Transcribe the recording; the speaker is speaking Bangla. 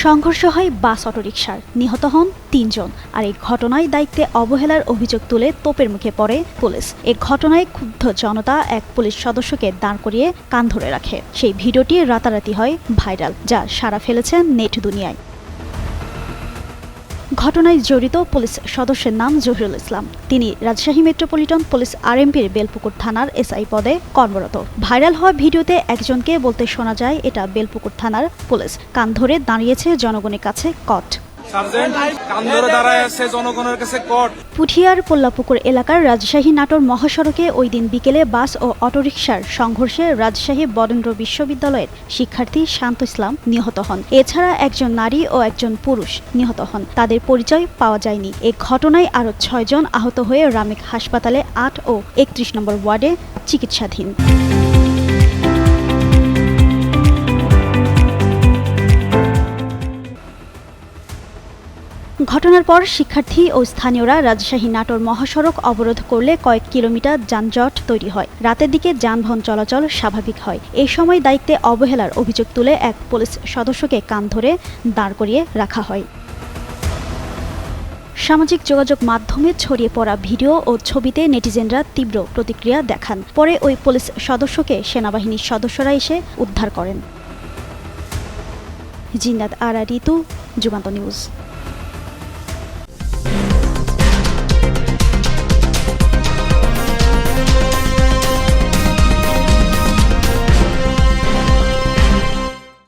সংঘর্ষ হয় বাস অটোরিকশার, নিহত হন ৩ জন। আর এই ঘটনায় দায়িত্বে অবহেলার অভিযোগ তুলে তোপের মুখে পড়ে পুলিশ। এই ঘটনায় ক্ষুব্ধ জনতা এক পুলিশ সদস্যকে দাঁড় করিয়ে কান ধরে রাখে। সেই ভিডিওটি রাতারাতি হয় ভাইরাল, যা সাড়া ফেলেছে নেট দুনিয়ায়। ঘটনায় জড়িত পুলিশ সদস্যের নাম জহিরুল ইসলাম। তিনি রাজশাহী মেট্রোপলিটন পুলিশ আরএমপির বেলপুকুর থানার এসআই পদে কর্মরত। ভাইরাল হওয়া ভিডিওতে একজনকে বলতে শোনা যায়, এটা বেলপুকুর থানার পুলিশ। কান ধরে দাঁড়িয়েছে জনগণের কাছে কট। পুঠিয়ার পোল্লাপুকুর এলাকার রাজশাহী নাটোর মহাসড়কে ওই দিন বিকেলে বাস ও অটোরিকশার সংঘর্ষে রাজশাহী বরেন্দ্র বিশ্ববিদ্যালয়ের শিক্ষার্থী শান্ত ইসলাম নিহত হন। এছাড়া একজন নারী ও একজন পুরুষ নিহত হন। তাদের পরিচয় পাওয়া যায়নি। এ ঘটনায় আরও ৬ জন আহত হয়ে রামেক হাসপাতালে ৮ ও ৩১ নম্বর ওয়ার্ডে চিকিৎসাধীন। ঘটনার পর শিক্ষার্থী ও স্থানীয়রা রাজশাহী নাটোর মহাসড়ক অবরোধ করলে কয়েক কিলোমিটার যানজট তৈরি হয়। রাতের দিকে যানবাহন চলাচল স্বাভাবিক হয়। এই সময় দায়িত্বে অবহেলার অভিযোগ তুলে এক পুলিশ সদস্যকে কান ধরে দাঁড় করিয়ে রাখা হয়। সামাজিক যোগাযোগ মাধ্যমে ছড়িয়ে পড়া ভিডিও ও ছবিতে নেটিজেনরা তীব্র প্রতিক্রিয়া দেখান। পরে ওই পুলিশ সদস্যকে সেনাবাহিনীর সদস্যরা এসে উদ্ধার করেন। জিন্নাত আরা ঋতু, যুগান্ত নিউজ।